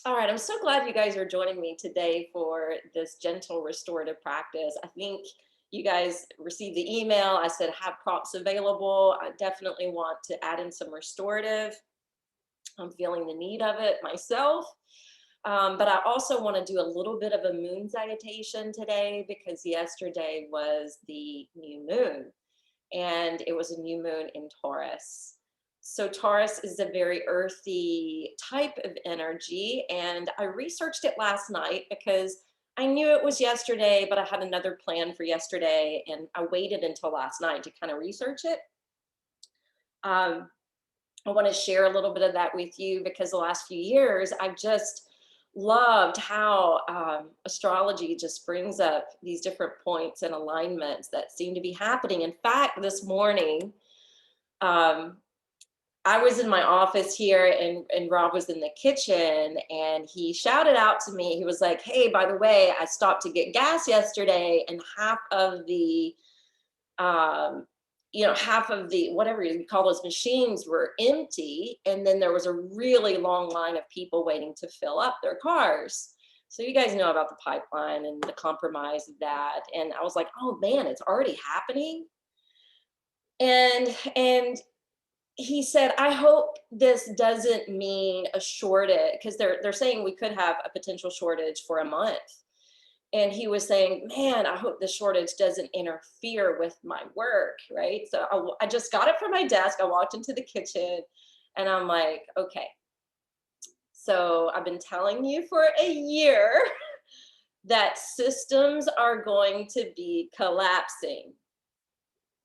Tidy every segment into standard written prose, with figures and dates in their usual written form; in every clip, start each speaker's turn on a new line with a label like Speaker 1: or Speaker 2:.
Speaker 1: All right, I'm so glad you guys are joining me today for this gentle restorative practice. I think you guys received the email. I said have prompts available. I definitely want to add in some restorative. I'm feeling the need of it myself. But I also want to do a little bit of a moon salutation today because yesterday was the new moon and it was a new moon in Taurus. So Taurus is a very earthy type of energy, and I researched it last night because I knew it was yesterday, but I had another plan for yesterday, and I waited until last night to kind of research it. Um, I want to share a little bit of that with you because the last few years I've just loved how astrology just brings up these different points and alignments that seem to be happening. In fact, this morning, um, I was in my office here and Rob was in the kitchen and he shouted out to me. He was like, "Hey, by the way, I stopped to get gas yesterday and half of the um, half of the whatever you call those machines were empty, and then there was a really long line of people waiting to fill up their cars." So you guys know about the pipeline and the compromise of that. And I was like, "Oh man, it's already happening." And he said, "I hope this doesn't mean a shortage," because they're saying we could have a potential shortage for a month. And he was saying, "Man, I hope the shortage doesn't interfere with my work," right? So I just got it from my desk. I walked into the kitchen and I'm like, okay, so I've been telling you for a year that systems are going to be collapsing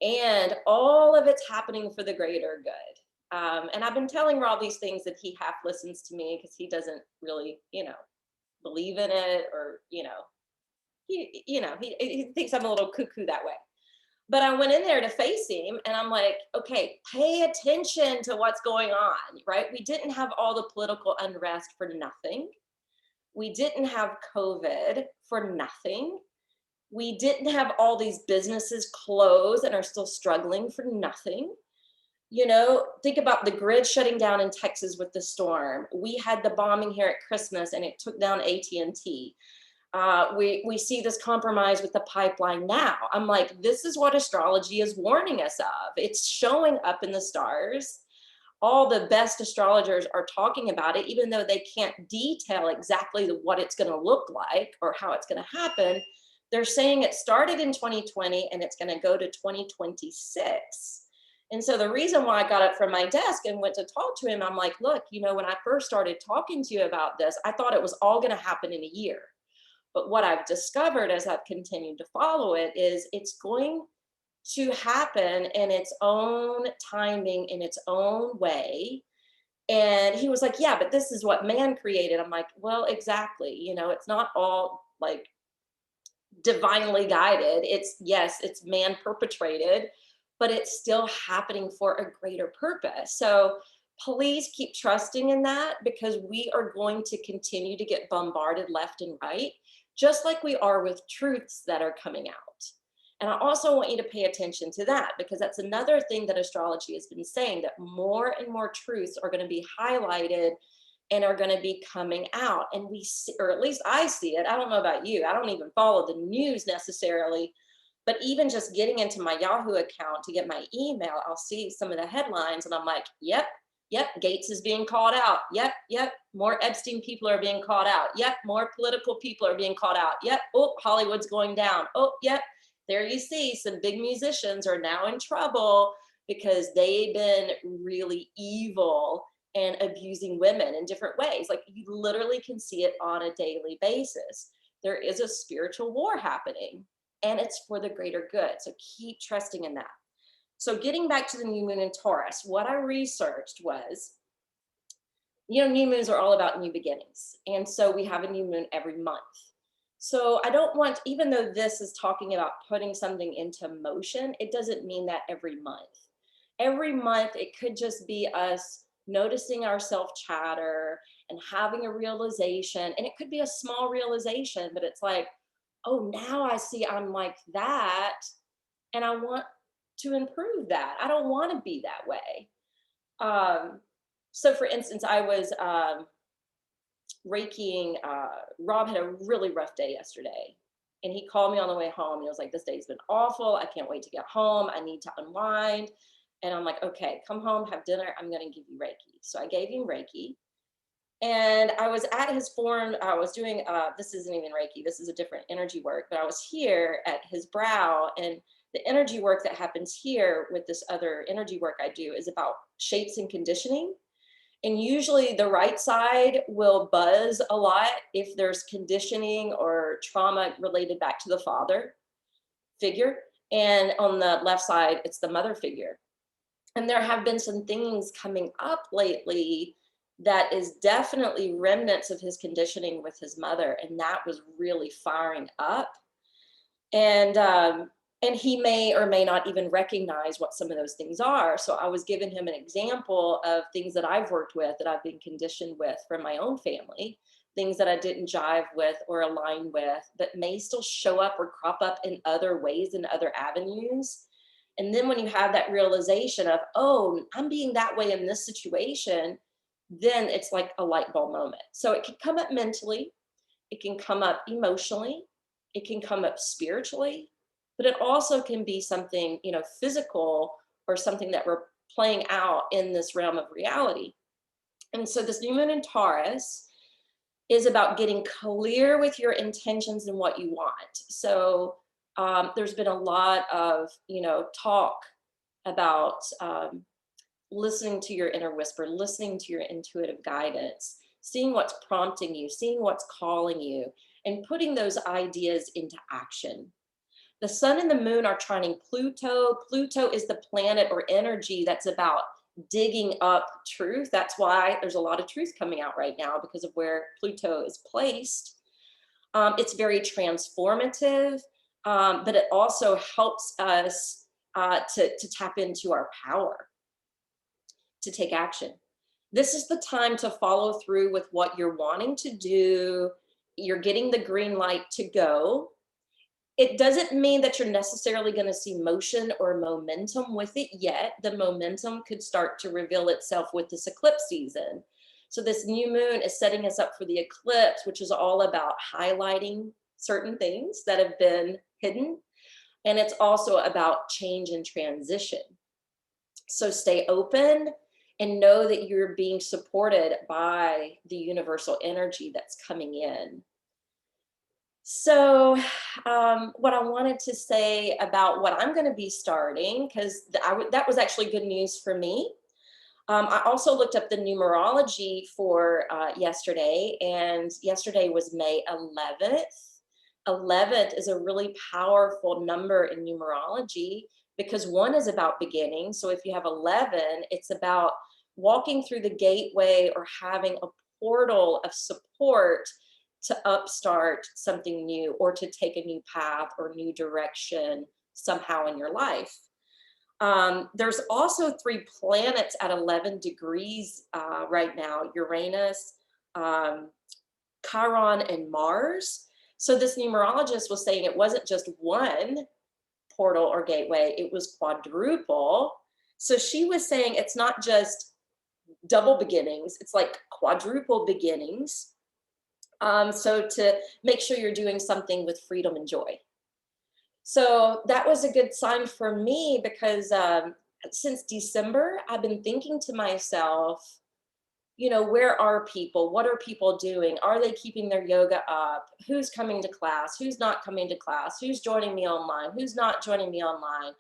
Speaker 1: and all of it's happening for the greater good. And I've been telling Rob these things that he half listens to me because he doesn't really, believe in it or, he thinks I'm a little cuckoo that way. But I went in there to face him and I'm like, okay, pay attention to what's going on, right? We didn't have all the political unrest for nothing. We didn't have COVID for nothing. We didn't have all these businesses closed and are still struggling for nothing. Think about the grid shutting down in Texas with the storm. We had the bombing here at Christmas and it took down AT&T. We see this compromise with the pipeline now. I'm like, this is what astrology is warning us of. It's showing up in the stars. All the best astrologers are talking about it, even though they can't detail exactly what it's going to look like or how it's going to happen. They're saying it started in 2020 and it's going to go to 2026. And so the reason why I got up from my desk and went to talk to him, I'm like, look, when I first started talking to you about this, I thought it was all going to happen in a year. But what I've discovered as I've continued to follow it is it's going to happen in its own timing, in its own way. And he was like, "Yeah, but this is what man created." I'm like, "Well, exactly. It's not all like divinely guided. Yes, it's man perpetrated, but it's still happening for a greater purpose." So please keep trusting in that because we are going to continue to get bombarded left and right, just like we are with truths that are coming out. And I also want you to pay attention to that because that's another thing that astrology has been saying, that more and more truths are going to be highlighted and are going to be coming out. And we see, or at least I see it. I don't know about you. I don't even follow the news necessarily, but even just getting into my Yahoo account to get my email, I'll see some of the headlines and I'm like, yep, yep, Gates is being called out. Yep, yep, more Epstein people are being called out. Yep, more political people are being called out. Yep, oh, Hollywood's going down. Oh, yep, there you see some big musicians are now in trouble because they've been really evil and abusing women in different ways. Like you literally can see it on a daily basis. There is a spiritual war happening and it's for the greater good. So keep trusting in that. So getting back to the new moon in Taurus, what I researched was, new moons are all about new beginnings. And so we have a new moon every month. So I don't want, even though this is talking about putting something into motion, it doesn't mean that every month. Every month, it could just be us noticing our self chatter and having a realization. And it could be a small realization, but it's like, oh, now I see I'm like that. And I want to improve that. I don't want to be that way. So for instance, I was Reikiing, Rob had a really rough day yesterday. And he called me on the way home and he was like, this day's been awful. I can't wait to get home. I need to unwind. And I'm like, okay, come home, have dinner. I'm going to give you Reiki. So I gave him Reiki. And I was at his form. I was doing, this isn't even Reiki. This is a different energy work. But I was here at his brow. And the energy work that happens here with this other energy work I do is about shapes and conditioning. And usually the right side will buzz a lot if there's conditioning or trauma related back to the father figure. And on the left side, it's the mother figure. And there have been some things coming up lately that is definitely remnants of his conditioning with his mother. And that was really firing up. And he may or may not even recognize what some of those things are. So I was giving him an example of things that I've worked with, that I've been conditioned with from my own family, things that I didn't jive with or align with, but may still show up or crop up in other ways, in other avenues. And then when you have that realization of, oh, I'm being that way in this situation, then it's like a light bulb moment. So it can come up mentally, it can come up emotionally, it can come up spiritually, but it also can be something, physical, or something that we're playing out in this realm of reality. And so this new moon in Taurus is about getting clear with your intentions and what you want. So there's been a lot of, talk about listening to your inner whisper, listening to your intuitive guidance, seeing what's prompting you, seeing what's calling you, and putting those ideas into action. The sun and the moon are trining Pluto. Pluto is the planet or energy that's about digging up truth. That's why there's a lot of truth coming out right now, because of where Pluto is placed. It's very transformative, but it also helps us to tap into our power, to take action. This is the time to follow through with what you're wanting to do. You're getting the green light to go. It doesn't mean that you're necessarily going to see motion or momentum with it yet. The momentum could start to reveal itself with this eclipse season. So this new moon is setting us up for the eclipse, which is all about highlighting certain things that have been hidden. And it's also about change and transition. So stay open and know that you're being supported by the universal energy that's coming in. So what I wanted to say about what I'm going to be starting, because that was actually good news for me. I also looked up the numerology for yesterday, and yesterday was May 11th. 11th is a really powerful number in numerology, because one is about beginning. So if you have 11, it's about walking through the gateway or having a portal of support to upstart something new, or to take a new path or new direction somehow in your life. There's also 3 planets at 11 degrees right now: Uranus, Chiron, and Mars. So this numerologist was saying it wasn't just one portal or gateway, it was quadruple. So she was saying it's not just double beginnings, it's like quadruple beginnings. So to make sure you're doing something with freedom and joy. So that was a good sign for me, because since December, I've been thinking to myself, where are people? What are people doing? Are they keeping their yoga up? Who's coming to class? Who's not coming to class? Who's joining me online? Who's not joining me online?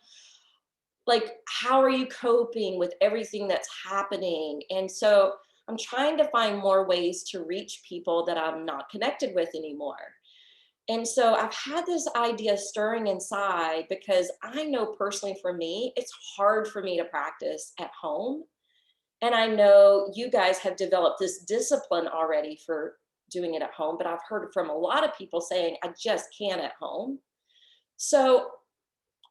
Speaker 1: Like, how are you coping with everything that's happening? And so I'm trying to find more ways to reach people that I'm not connected with anymore. And so I've had this idea stirring inside, because I know personally for me, it's hard for me to practice at home. And I know you guys have developed this discipline already for doing it at home, but I've heard from a lot of people saying, I just can't at home. So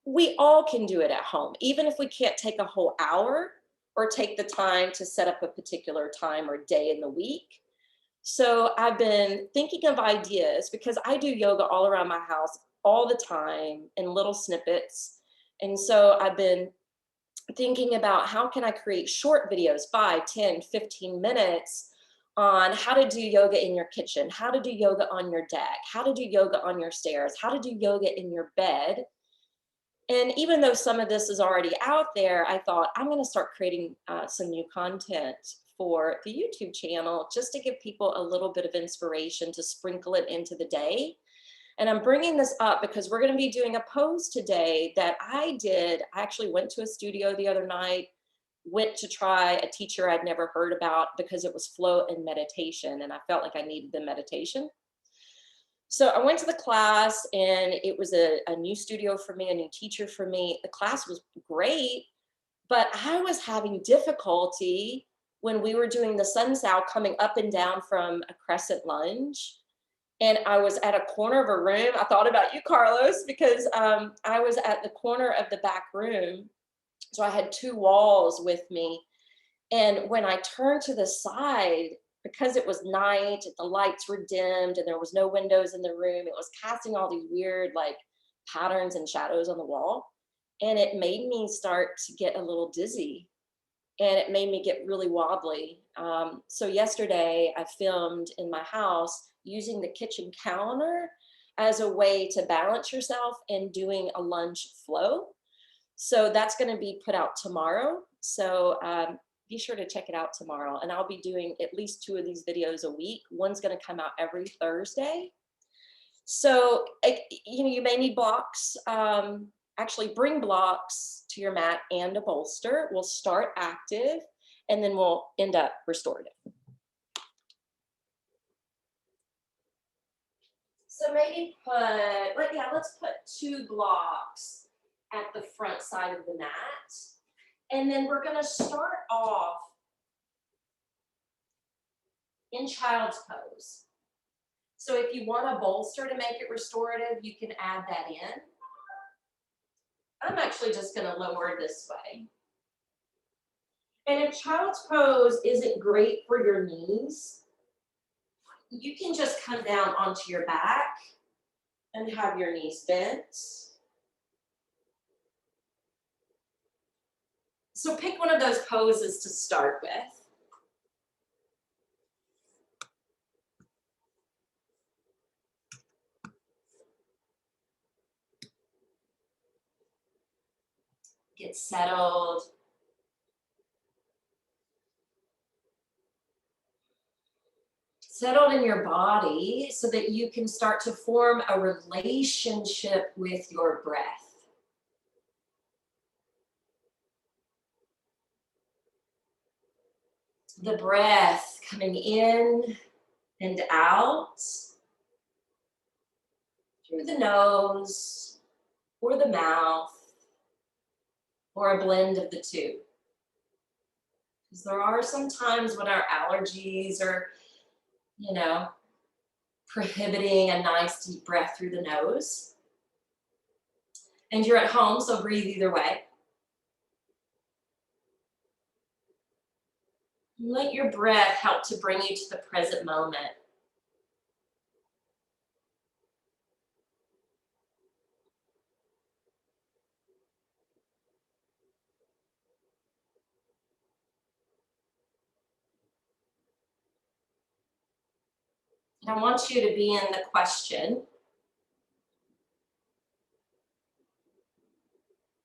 Speaker 1: we all can do it at home, even if we can't take a whole hour or take the time to set up a particular time or day in the week. So I've been thinking of ideas, because I do yoga all around my house all the time in little snippets. And so I've been thinking about, how can I create short videos, 5, 10, 15 minutes, on how to do yoga in your kitchen, how to do yoga on your deck, how to do yoga on your stairs, how to do yoga in your bed. And even though some of this is already out there, I thought I'm going to start creating some new content for the YouTube channel just to give people a little bit of inspiration to sprinkle it into the day. And I'm bringing this up because we're going to be doing a pose today that I did. I actually went to a studio the other night, went to try a teacher I'd never heard about because it was flow and meditation, and I felt like I needed the meditation. So I went to the class, and it was a new studio for me, a new teacher for me. The class was great, but I was having difficulty when we were doing the sun sow coming up and down from a crescent lunge. And I was at a corner of a room. I thought about you, Carlos, because I was at the corner of the back room. So I had two walls with me. And when I turned to the side, because it was night, the lights were dimmed and there was no windows in the room, it was casting all these weird like patterns and shadows on the wall. And it made me start to get a little dizzy, and it made me get really wobbly. So yesterday I filmed in my house using the kitchen counter as a way to balance yourself and doing a lunge flow. So that's going to be put out tomorrow. So be sure to check it out tomorrow. And I'll be doing at least 2 of these videos a week. One's going to come out every Thursday. So, you may need blocks. Actually, bring blocks to your mat and a bolster. We'll start active, and then we'll end up restorative. So maybe let's put 2 blocks at the front side of the mat. And then we're going to start off in child's pose. So if you want a bolster to make it restorative, you can add that in. I'm actually just going to lower this way. And if child's pose isn't great for your knees, you can just come down onto your back and have your knees bent. So pick one of those poses to start with. Get settled. Settled in your body so that you can start to form a relationship with your breath. The breath coming in and out through the nose or the mouth or a blend of the two. Because there are some times when our allergies are, prohibiting a nice deep breath through the nose. And you're at home, so breathe either way. Let your breath help to bring you to the present moment. And I want you to be in the question.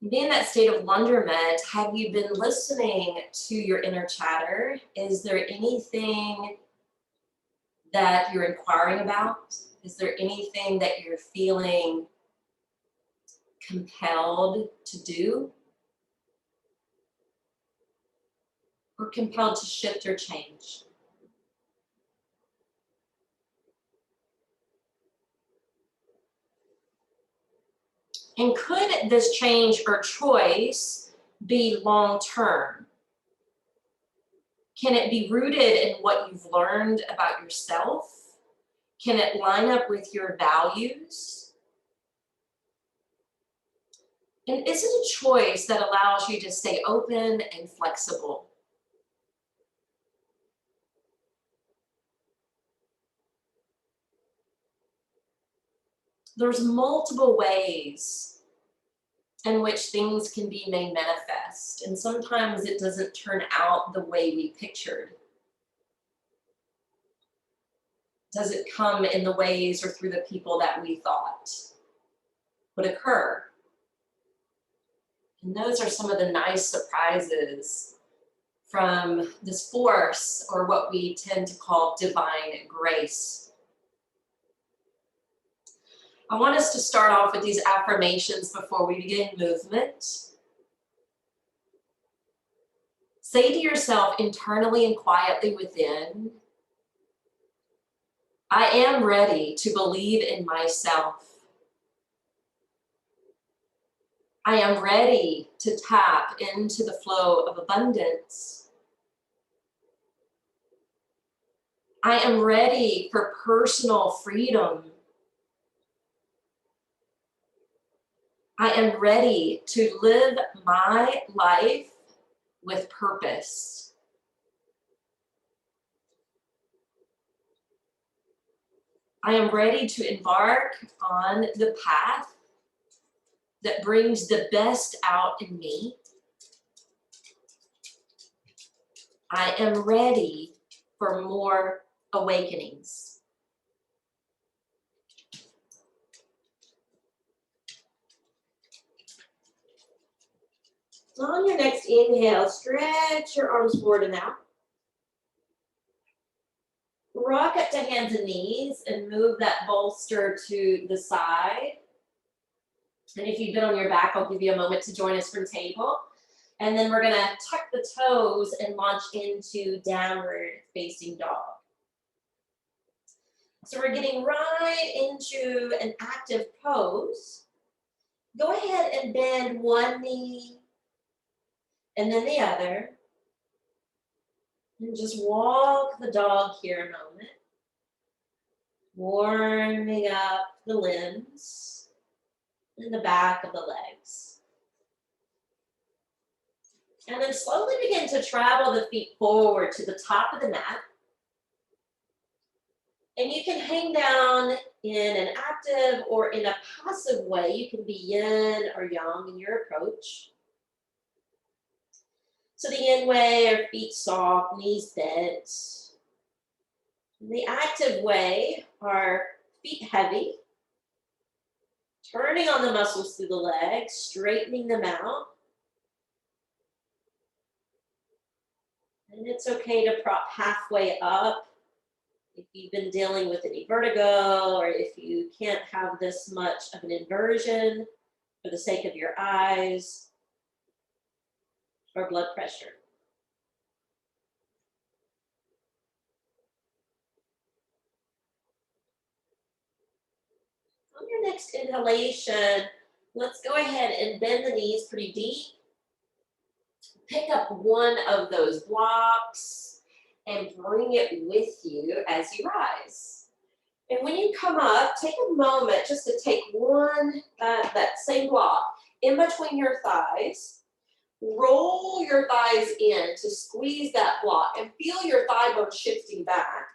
Speaker 1: Be in that state of wonderment. Have you been listening to your inner chatter? Is there anything that you're inquiring about? Is there anything that you're feeling compelled to do? Or compelled to shift or change? And could this change or choice be long-term? Can it be rooted in what you've learned about yourself? Can it line up with your values? And is it a choice that allows you to stay open and flexible? There's multiple ways in which things can be made manifest, and sometimes it doesn't turn out the way we pictured. Does it come in the ways or through the people that we thought would occur? And those are some of the nice surprises from this force, or what we tend to call divine grace. I want us to start off with these affirmations before we begin movement. Say to yourself internally and quietly within, I am ready to believe in myself. I am ready to tap into the flow of abundance. I am ready for personal freedom. I am ready to live my life with purpose. I am ready to embark on the path that brings the best out in me. I am ready for more awakenings. On your next inhale, stretch your arms forward and out. Rock up to hands and knees and move that bolster to the side. And if you've been on your back, I'll give you a moment to join us from table. And then we're gonna tuck the toes and launch into downward facing dog. So we're getting right into an active pose. Go ahead and bend one knee and then the other. And just walk the dog here a moment. Warming up the limbs and the back of the legs. And then slowly begin to travel the feet forward to the top of the mat. And you can hang down in an active or in a passive way. You can be yin or yang in your approach. So the yin way are feet soft, knees bent. The active way are feet heavy, turning on the muscles through the legs, straightening them out. And it's okay to prop halfway up if you've been dealing with any vertigo, or if you can't have this much of an inversion for the sake of your eyes or blood pressure. On your next inhalation, let's go ahead and bend the knees pretty deep. Pick up one of those blocks and bring it with you as you rise. And when you come up, take a moment just to take that same block in between your thighs. Roll your thighs in to squeeze that block and feel your thigh bone shifting back.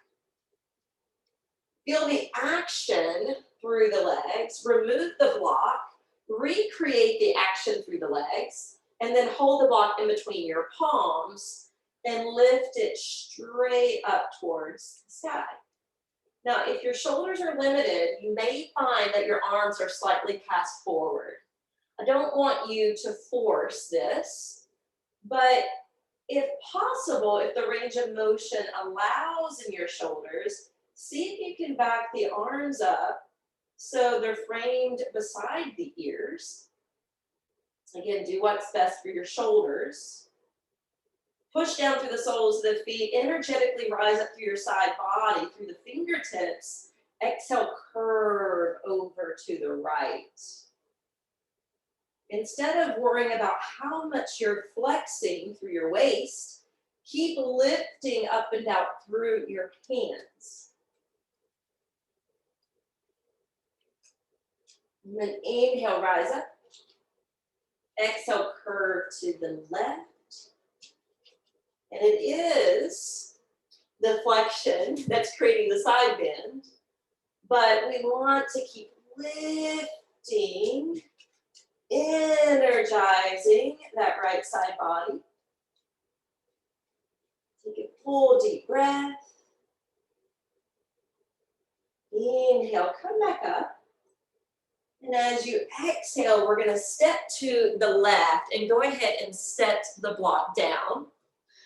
Speaker 1: Feel the action through the legs. Remove the block. Recreate the action through the legs. And then hold the block in between your palms and lift it straight up towards the sky. Now, if your shoulders are limited, you may find that your arms are slightly cast forward. I don't want you to force this, but if possible, if the range of motion allows in your shoulders, see if you can back the arms up so they're framed beside the ears. Again, do what's best for your shoulders. Push down through the soles of the feet. Energetically rise up through your side body, through the fingertips. Exhale, curve over to the right. Instead of worrying about how much you're flexing through your waist, keep lifting up and down through your hands. And then inhale, rise up. Exhale, curve to the left. And it is the flexion that's creating the side bend. But we want to keep lifting, energizing that right side body. Take a full deep breath. Inhale, come back up. And as you exhale, we're gonna step to the left and go ahead and set the block down.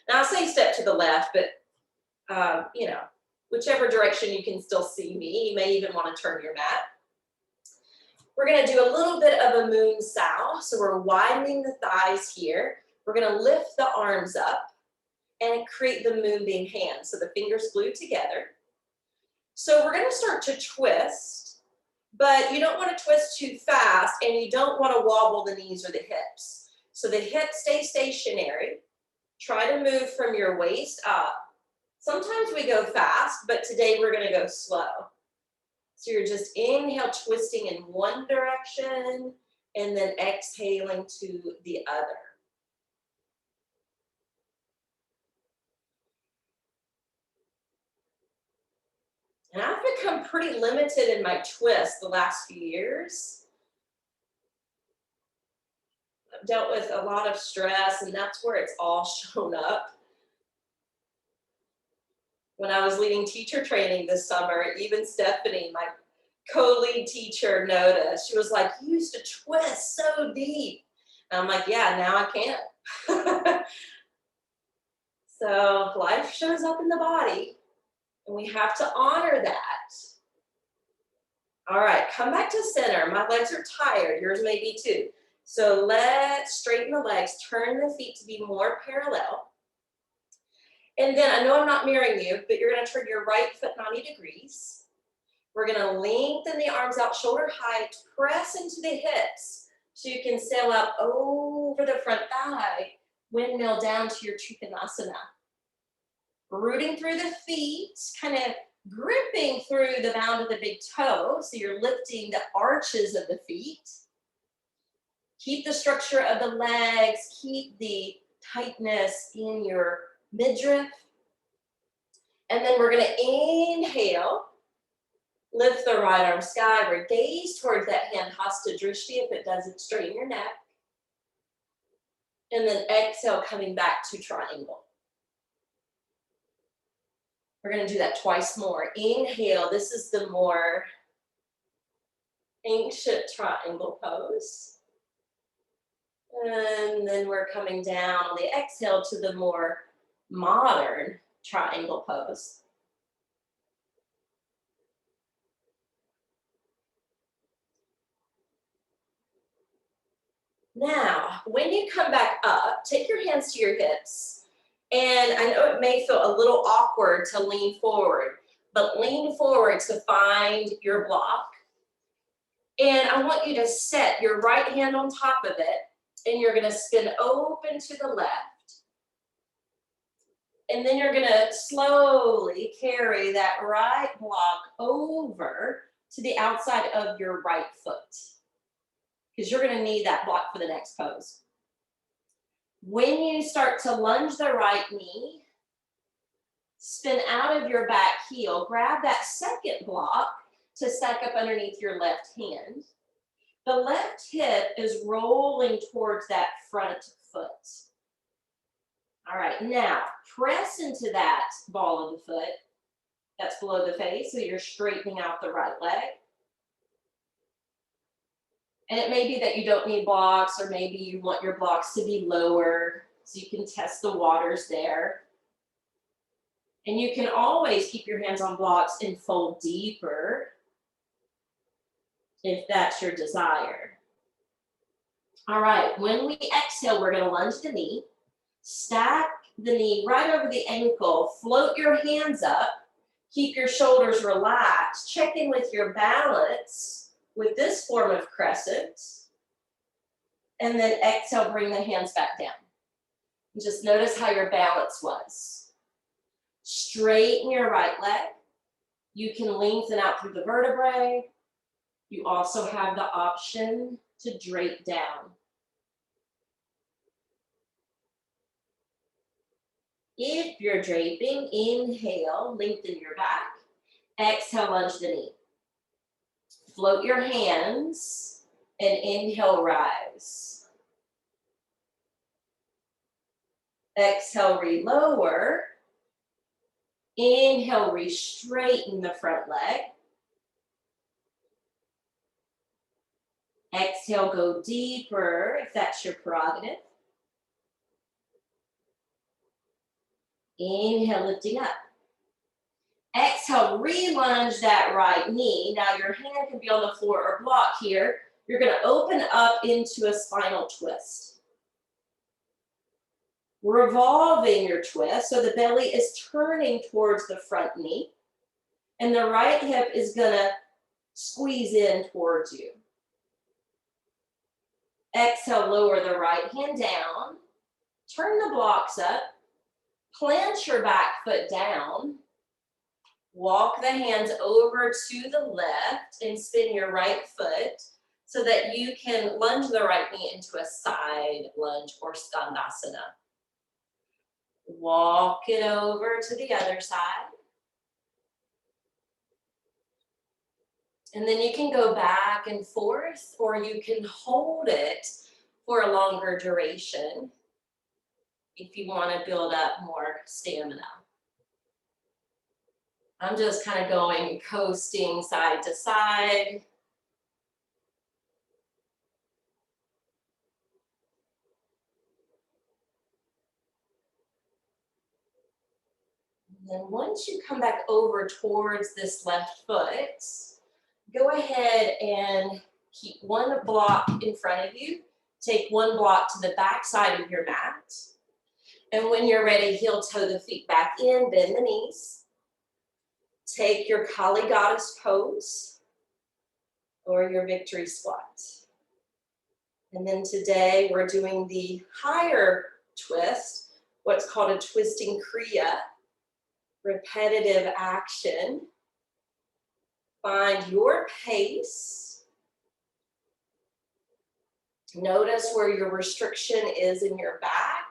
Speaker 1: Now I say step to the left, but you know, whichever direction you can still see me. You may even want to turn your mat. We're gonna do a little bit of a moon sow. So we're widening the thighs here. We're gonna lift the arms up and create the moonbeam hand. So the fingers glued together. So we're gonna start to twist. But you don't want to twist too fast, and you don't want to wobble the knees or the hips. So the hips stay stationary. Try to move from your waist up. Sometimes we go fast, but today we're going to go slow. So you're just inhale, twisting in one direction, and then exhaling to the other. And I've become pretty limited in my twists the last few years. I've dealt with a lot of stress, and that's where it's all shown up. When I was leading teacher training this summer, even Stephanie, my co-lead teacher, noticed. She was like, you used to twist so deep. And I'm like, yeah, now I can't. So life shows up in the body, and we have to honor that. All right, come back to center. My legs are tired. Yours may be too. So let's straighten the legs, turn the feet to be more parallel. And then I know I'm not mirroring you, but you're going to turn your right foot 90 degrees. We're going to lengthen the arms out shoulder height, press into the hips so you can sail up over the front thigh, windmill down to your Trikonasana. Rooting through the feet, kind of gripping through the mound of the big toe, so you're lifting the arches of the feet. Keep the structure of the legs, keep the tightness in your midriff. And then we're going to inhale, lift the right arm skyward, gaze towards that hand, Hasta Drishti. If it doesn't, straighten your neck. And then exhale, coming back to triangle. We're going to do that twice more. Inhale, this is the more ancient triangle pose. And then we're coming down on the exhale to the more modern triangle pose. Now, when you come back up, take your hands to your hips. And I know it may feel a little awkward to lean forward, but lean forward to find your block. And I want you to set your right hand on top of it, and you're going to spin open to the left. And then you're going to slowly carry that right block over to the outside of your right foot, because you're going to need that block for the next pose. When you start to lunge the right knee, spin out of your back heel, grab that second block to stack up underneath your left hand. The left hip is rolling towards that front foot. All right, now press into that ball of the foot that's below the face, so you're straightening out the right leg. And it may be that you don't need blocks, or maybe you want your blocks to be lower so you can test the waters there. And you can always keep your hands on blocks and fold deeper if that's your desire. All right, when we exhale, we're going to lunge the knee, stack the knee right over the ankle, float your hands up, keep your shoulders relaxed, check in with your balance with this form of crescent, and then exhale, bring the hands back down. And just notice how your balance was. Straighten your right leg. You can lengthen out through the vertebrae. You also have the option to drape down. If you're draping, inhale, lengthen your back. Exhale, lunge the knee. Float your hands and inhale, rise. Exhale, relower. Inhale, re-straighten the front leg. Exhale, go deeper if that's your prerogative. Inhale, lifting up. Exhale, re-lunge that right knee. Now your hand can be on the floor or block here. You're gonna open up into a spinal twist. Revolving your twist, so the belly is turning towards the front knee. And the right hip is gonna squeeze in towards you. Exhale, lower the right hand down. Turn the blocks up. Plant your back foot down. Walk the hands over to the left and spin your right foot so that you can lunge the right knee into a side lunge or skandasana. Walk it over to the other side. And then you can go back and forth, or you can hold it for a longer duration if you want to build up more stamina. I'm just kind of going coasting side to side. And then once you come back over towards this left foot, go ahead and keep one block in front of you. Take one block to the back side of your mat. And when you're ready, heel toe the feet back in, bend the knees. Take your Kali Goddess pose or your victory squat. And then today we're doing the higher twist, what's called a twisting kriya, repetitive action. Find your pace. Notice where your restriction is in your back.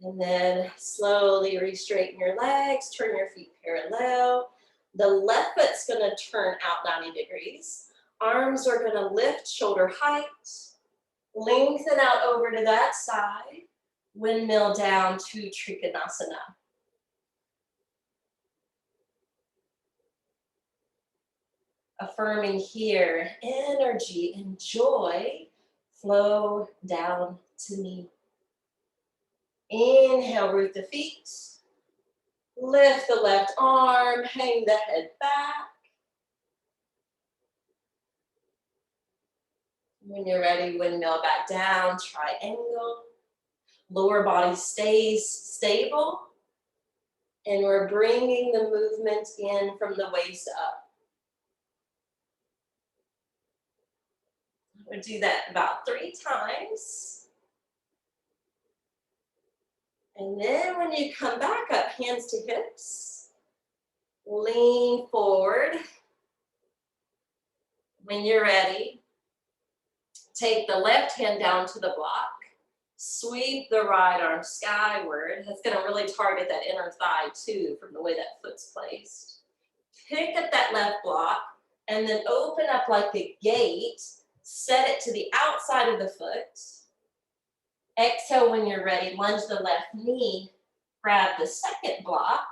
Speaker 1: And then slowly re-straighten your legs, turn your feet parallel. The left foot's gonna turn out 90 degrees. Arms are gonna lift shoulder height. Lengthen out over to that side. Windmill down to Trikonasana. Affirming here, energy and joy flow down to me. Inhale, root the feet. Lift the left arm, hang the head back. When you're ready, windmill back down, triangle. Lower body stays stable. And we're bringing the movement in from the waist up. We'll do that about 3 times. And then when you come back up, hands to hips, lean forward. When you're ready, take the left hand down to the block, sweep the right arm skyward. That's gonna really target that inner thigh too from the way that foot's placed. Pick up that left block and then open up like a gate, set it to the outside of the foot. Exhale when you're ready, lunge the left knee, grab the second block,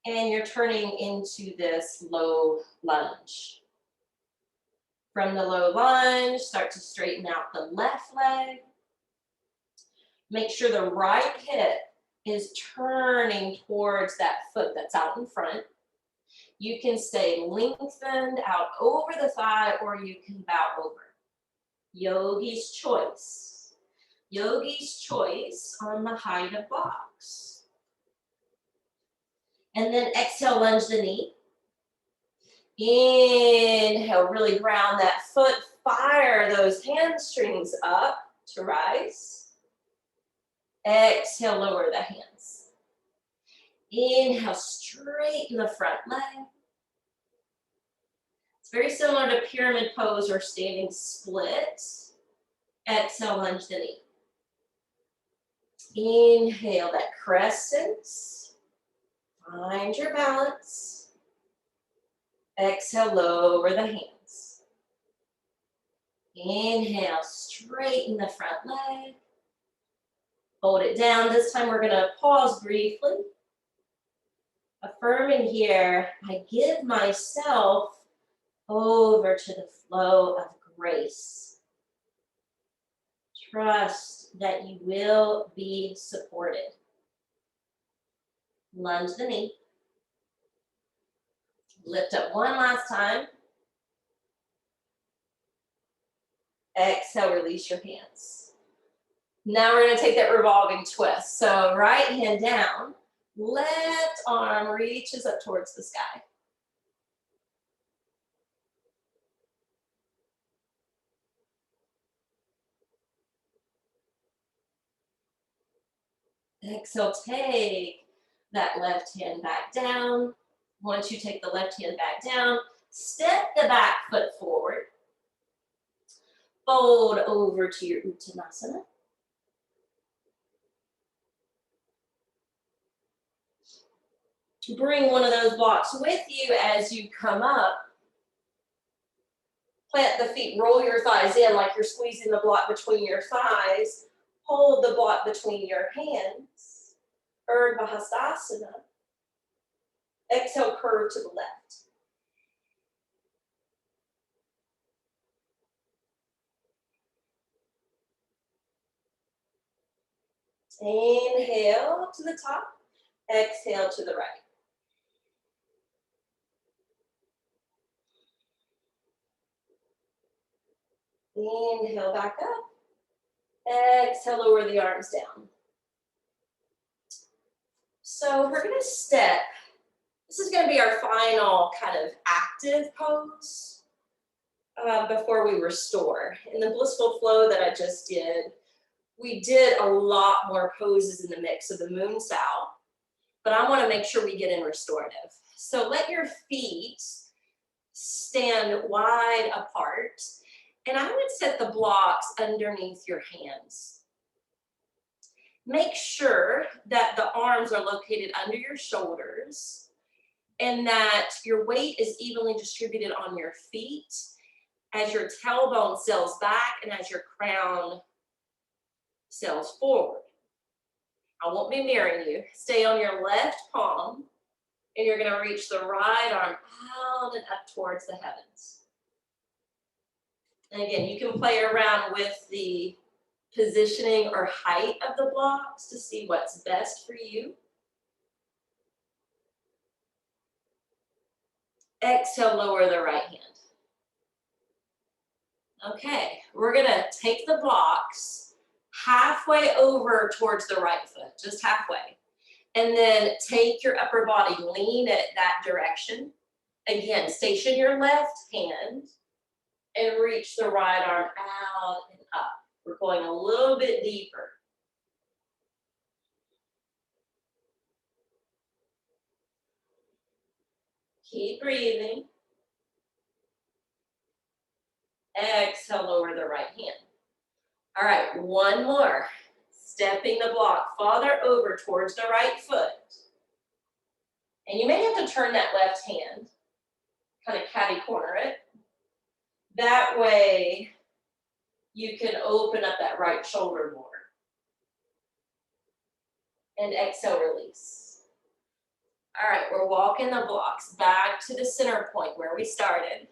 Speaker 1: and you're turning into this low lunge. From the low lunge, start to straighten out the left leg. Make sure the right hip is turning towards that foot that's out in front. You can stay lengthened out over the thigh or you can bow over. Yogi's choice. Yogi's choice on the height of blocks. And then exhale, lunge the knee. Inhale, really ground that foot. Fire those hamstrings up to rise. Exhale, lower the hands. Inhale, straighten the front leg. It's very similar to pyramid pose or standing split. Exhale, lunge the knee. Inhale, that crescent. Find your balance. Exhale, lower the hands. Inhale, straighten the front leg. Hold it down. This time we're going to pause briefly. Affirming here, I give myself over to the flow of grace. Trust that you will be supported. Lunge the knee. Lift up one last time. Exhale, release your hands. Now we're going to take that revolving twist. So right hand down, left arm reaches up towards the sky. Exhale, take that left hand back down. Once you take the left hand back down, step the back foot forward. Fold over to your Uttanasana. Bring one of those blocks with you as you come up. Plant the feet, roll your thighs in like you're squeezing the block between your thighs. Hold the block between your hands. Urdhva Hastasana. Exhale, curve to the left. Inhale to the top. Exhale to the right. Inhale back up. Exhale, lower the arms down. So we're going to step. This is going to be our final kind of active pose before we restore. In the blissful flow that I just did, we did a lot more poses in the mix of the moon sow, but I want to make sure we get in restorative. So let your feet stand wide apart, and I would set the blocks underneath your hands. Make sure that the arms are located under your shoulders and that your weight is evenly distributed on your feet as your tailbone sails back and as your crown sails forward. I won't be mirroring you. Stay on your left palm, and you're going to reach the right arm out and up towards the heavens. And again, you can play around with the positioning or height of the blocks to see what's best for you. Exhale, lower the right hand. Okay, we're going to take the blocks halfway over towards the right foot, just halfway. And then take your upper body, lean it that direction. Again, station your left hand and reach the right arm out and up. We're going a little bit deeper. Keep breathing. Exhale, lower the right hand. All right, one more. Stepping the block farther over towards the right foot. And you may have to turn that left hand, kind of catty corner it. That way you can open up that right shoulder more. And exhale, release. All right, we're walking the blocks back to the center point where we started.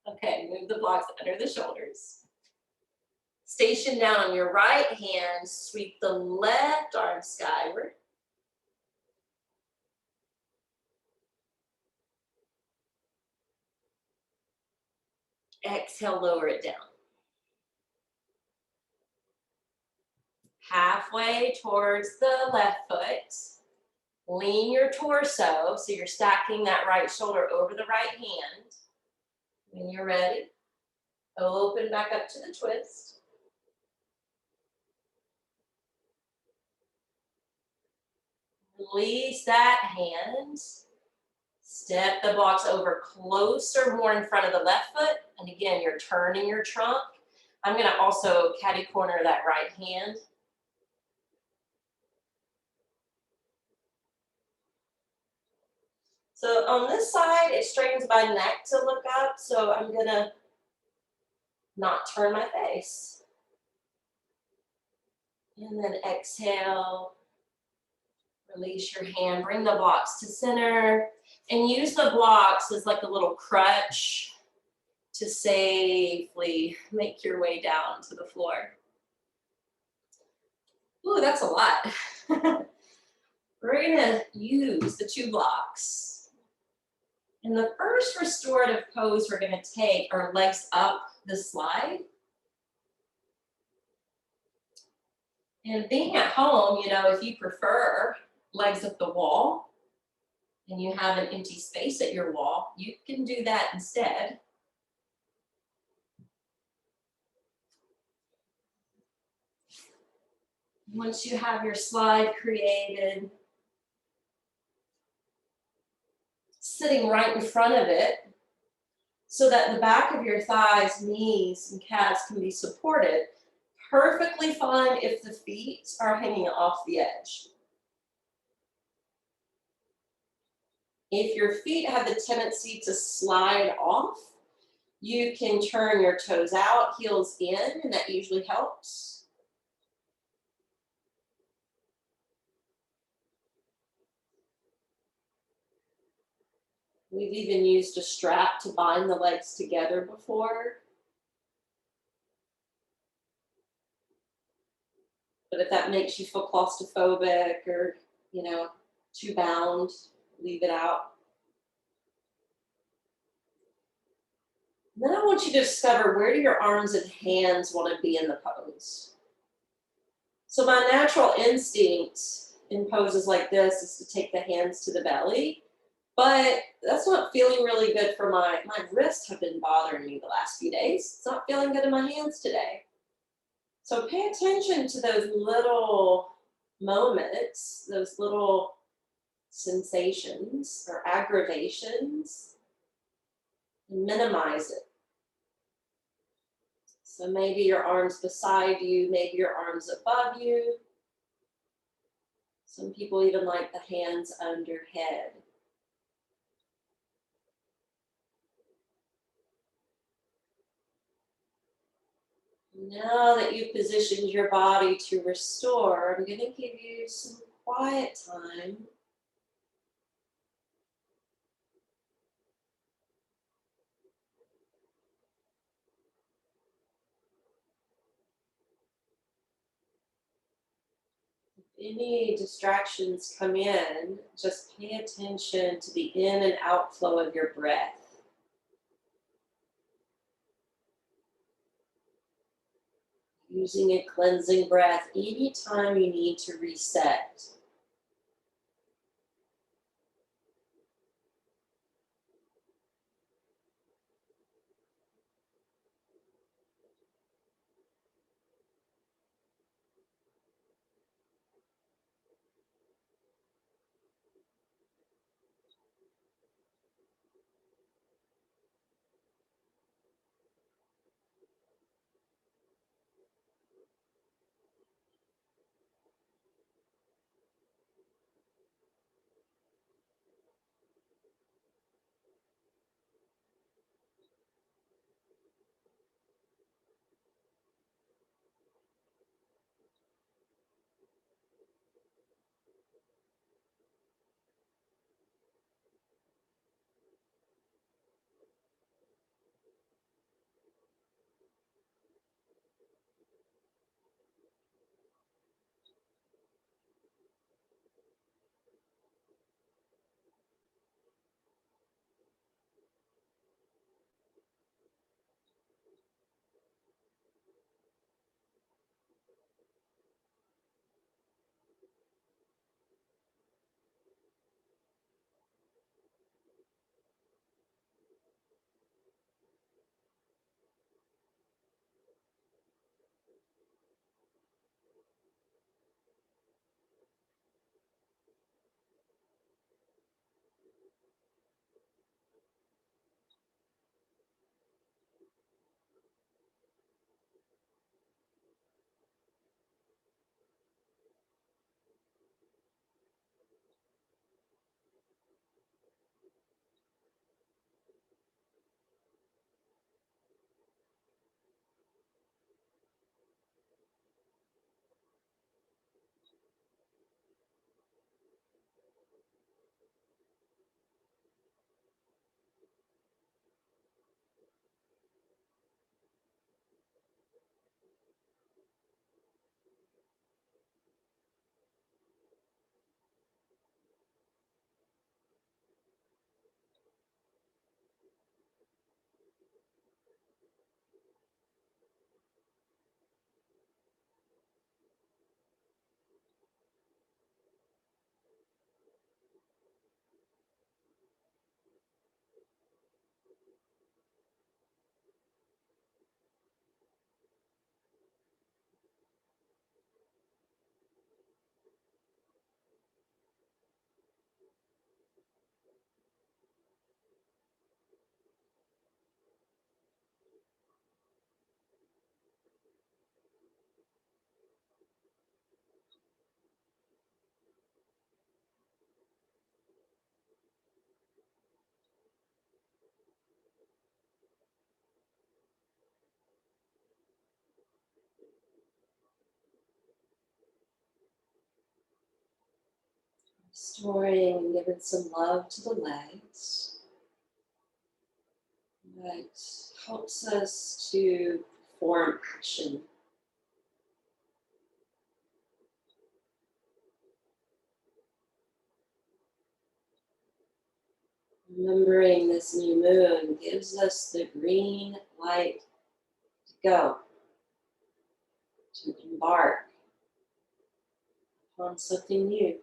Speaker 1: Okay, move the blocks under the shoulders. Station down on your right hand, sweep the left arm skyward. Exhale, lower it down. Halfway towards the left foot. Lean your torso, so you're stacking that right shoulder over the right hand. When you're ready, open back up to the twist. Release that hand. Step the blocks over closer, more in front of the left foot. And again, you're turning your trunk. I'm going to also catty corner that right hand. So on this side, it straightens my neck to look up, so I'm going to not turn my face. And then exhale, Release your hand, bring the blocks to center, and use the blocks as like a little crutch to safely make your way down to the floor. Ooh, that's a lot. We're gonna use the 2 blocks. And the first restorative pose we're gonna take are legs up the slide. And being at home, you know, if you prefer legs up the wall and you have an empty space at your wall, you can do that instead. Once you have your slide created, sitting right in front of it so that the back of your thighs, knees, and calves can be supported. Perfectly fine if the feet are hanging off the edge. If your feet have the tendency to slide off, you can turn your toes out, heels in, and that usually helps. We've even used a strap to bind the legs together before. But if that makes you feel claustrophobic or, you know, too bound, leave it out. Then I want you to discover, where do your arms and hands want to be in the pose? So my natural instinct in poses like this is to take the hands to the belly, but that's not feeling really good for my wrists have been bothering me the last few days. It's not feeling good in my hands today. So pay attention to those little moments, those little sensations or aggravations, and minimize it. So maybe your arms beside you, maybe your arms above you. Some people even like the hands under head. Now that you've positioned your body to restore, I'm going to give you some quiet time. If any distractions come in, just pay attention to the in and outflow of your breath. Using a cleansing breath anytime you need to reset. Restoring and giving some love to the legs. That helps us to perform action. Remembering this new moon gives us the green light to go, to embark on something new.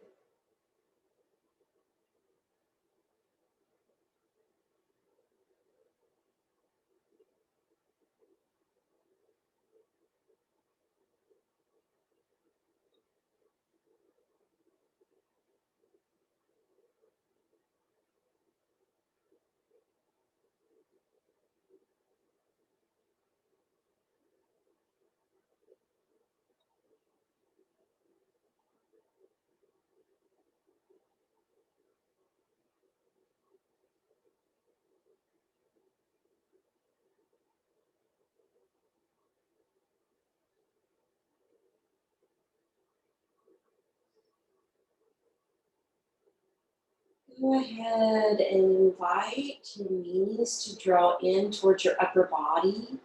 Speaker 1: Go ahead and invite your knees to draw in towards your upper body.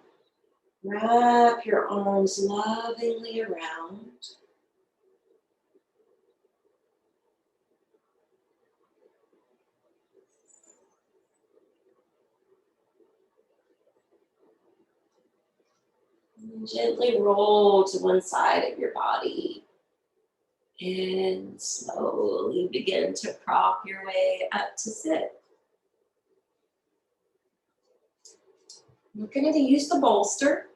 Speaker 1: Wrap your arms lovingly around. And gently roll to one side of your body. And slowly begin to prop your way up to sit. We're going to use the bolster.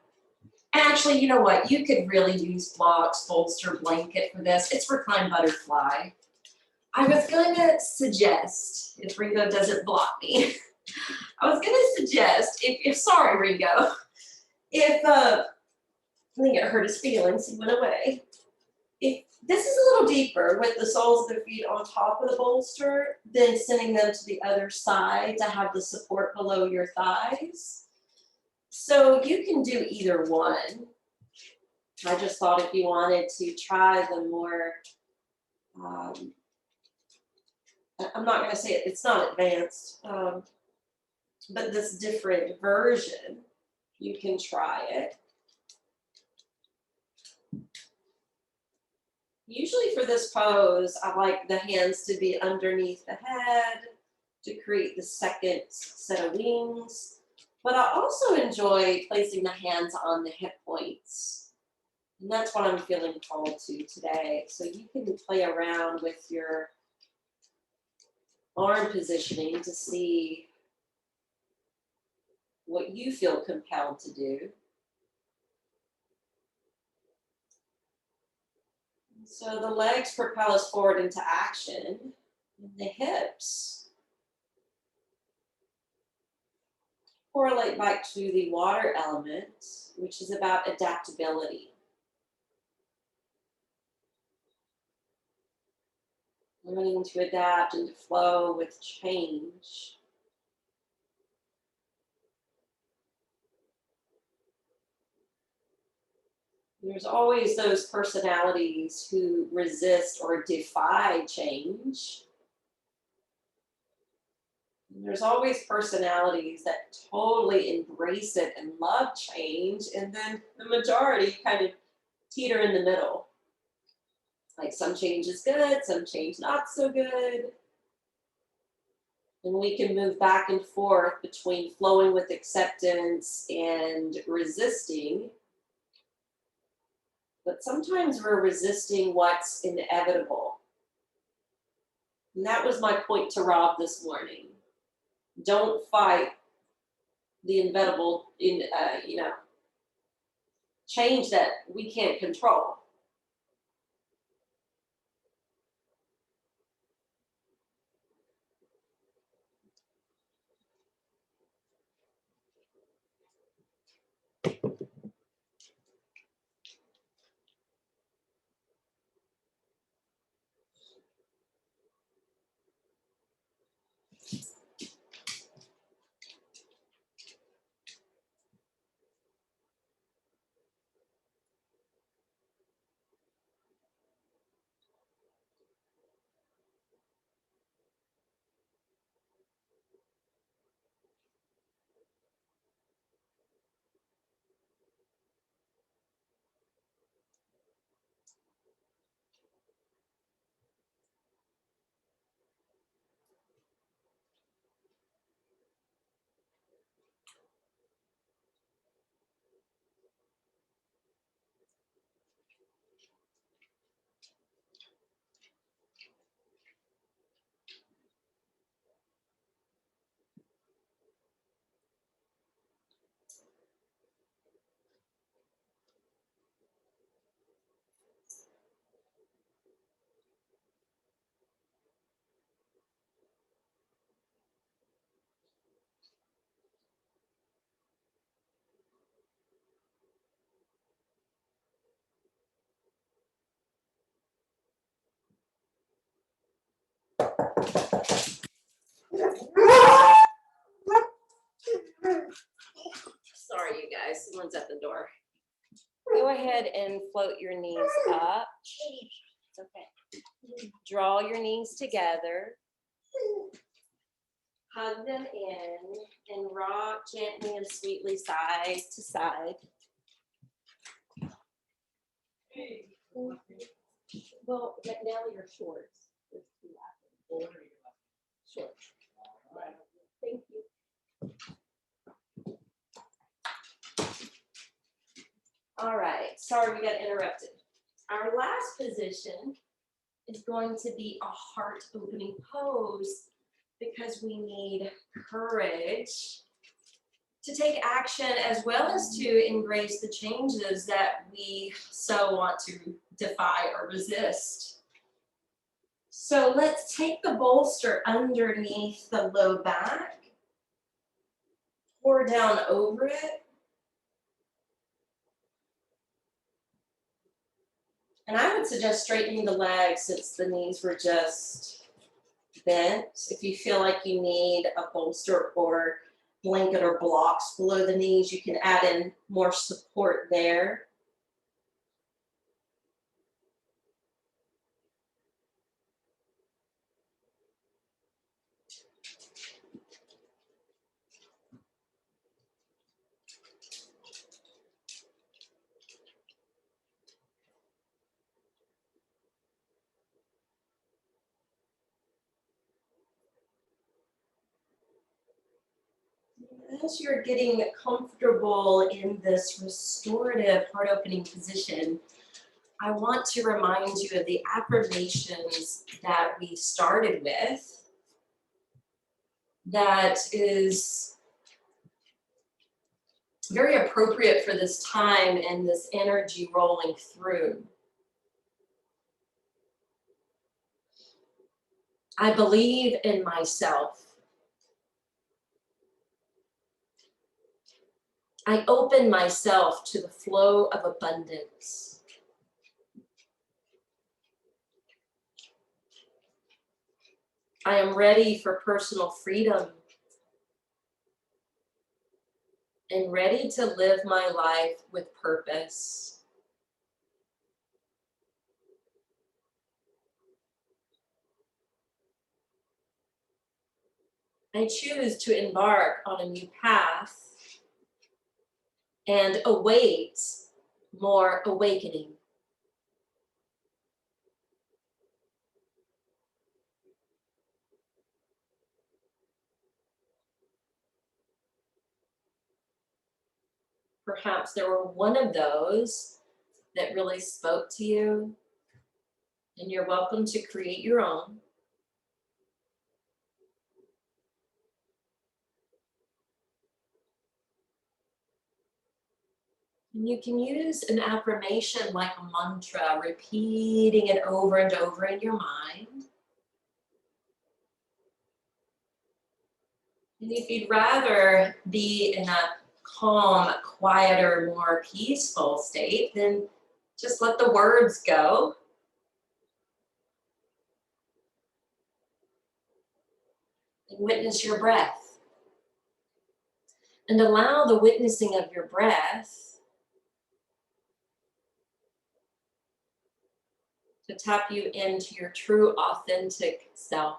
Speaker 1: Actually, you know what? You could really use blocks, bolster, blanket for this. It's reclined butterfly. I was going to suggest, if Ringo doesn't block me, I was going to suggest, if sorry, Ringo, if, I think it hurt his feelings, he went away. If this is a little deeper with the soles of their feet on top of the bolster, then sending them to the other side to have the support below your thighs. So you can do either one. I just thought if you wanted to try the more, I'm not going to say it's not advanced, but this different version, you can try it. Usually for this pose, I like the hands to be underneath the head to create the second set of wings. But I also enjoy placing the hands on the hip points. And that's what I'm feeling called to today. So you can play around with your arm positioning to see what you feel compelled to do. So the legs propel us forward into action, and the hips correlate back to the water element, which is about adaptability. Learning to adapt and to flow with change. There's always those personalities who resist or defy change. And there's always personalities that totally embrace it and love change. And then the majority kind of teeter in the middle. Like some change is good, some change not so good. And we can move back and forth between flowing with acceptance and resisting. But sometimes we're resisting what's inevitable. And that was my point to Rob this morning. Don't fight the inevitable, change that we can't control. Sorry, you guys, someone's at the door. Go ahead and float your knees up. It's okay. Draw your knees together. Hug them in and rock gently and sweetly side to side. Well, now you're short. Short. Thank you. All right, sorry we got interrupted. Our last position is going to be a heart opening pose because we need courage to take action as well as to embrace the changes that we so want to defy or resist. So let's take the bolster underneath the low back, pour down over it. And I would suggest straightening the legs since the knees were just bent. If you feel like you need a bolster or blanket or blocks below the knees, you can add in more support there. As you're getting comfortable in this restorative heart opening position, I want to remind you of the affirmations that we started with that is very appropriate for this time and this energy rolling through. I believe in myself. I open myself to the flow of abundance. I am ready for personal freedom and ready to live my life with purpose. I choose to embark on a new path and await more awakening. Perhaps there were one of those that really spoke to you, and you're welcome to create your own. And you can use an affirmation like a mantra, repeating it over and over in your mind. And if you'd rather be in a calm, quieter, more peaceful state, then just let the words go. And witness your breath. And allow the witnessing of your breath to tap you into your true, authentic self.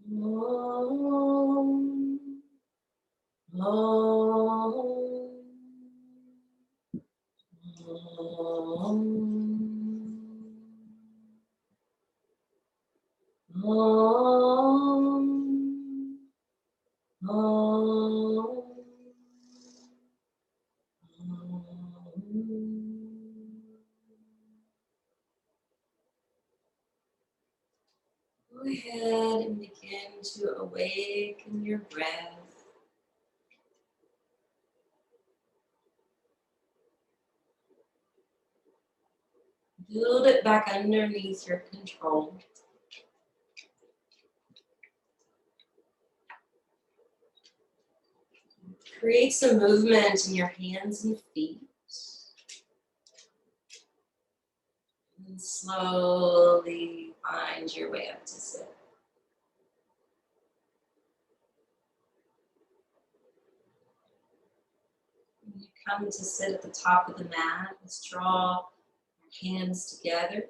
Speaker 1: Om. Om. Om. Om. Om. Go ahead and begin to awaken your breath. Build it back underneath your control. Create some movement in your hands and feet. And slowly find your way up to sit. When you come to sit at the top of the mat, let's draw our hands together.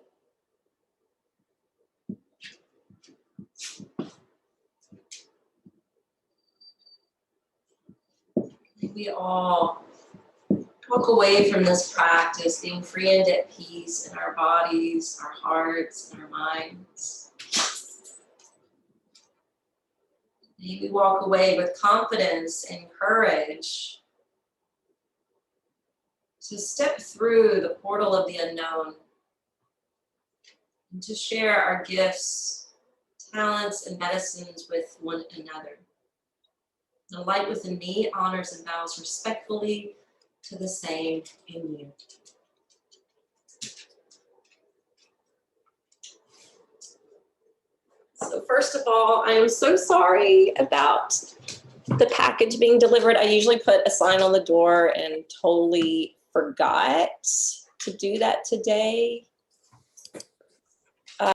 Speaker 1: We all walk away from this practice being free and at peace in our bodies, our hearts, and our minds. May we walk away with confidence and courage to step through the portal of the unknown and to share our gifts, talents, and medicines with one another. The light within me honors and bows respectfully to the same in you. So first of all, I am so sorry about the package being delivered. I usually put a sign on the door and totally forgot to do that today.